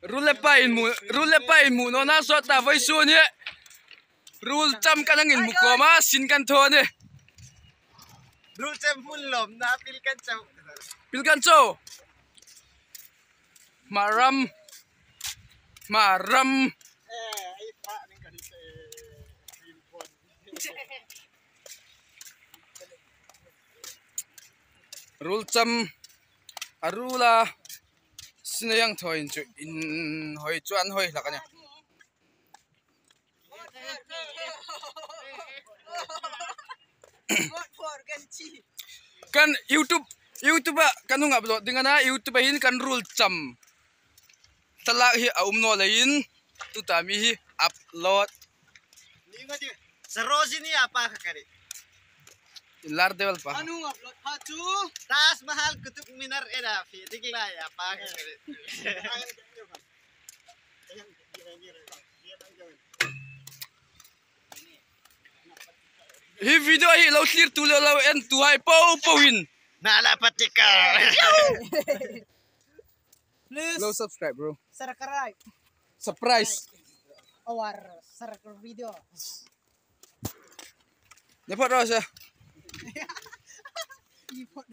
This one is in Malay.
Rulepain mu no na so ta voi su ni. Ruol cham kan angin mu ko ma sin kan tho ni. Ruol cham hlim na Pilkan cho. Maram. Ruol cham arula sinayang thoin chu in hoi chuan hoi lakanya. Kan YouTube kanung upload dingana YouTube hin kan Ruol cham talak hi aumno lain tu tami hi upload Ningo di sarozini apa kakari? lar devel pa Anong upload pa tu? Tas mahal kutub minar era fi tigla ya apa kakari? hi video hi lo clear tu lo en tu hai po win Nala patika. Please lo subscribe bro subscribe surprise our video. dapat rasa Ipot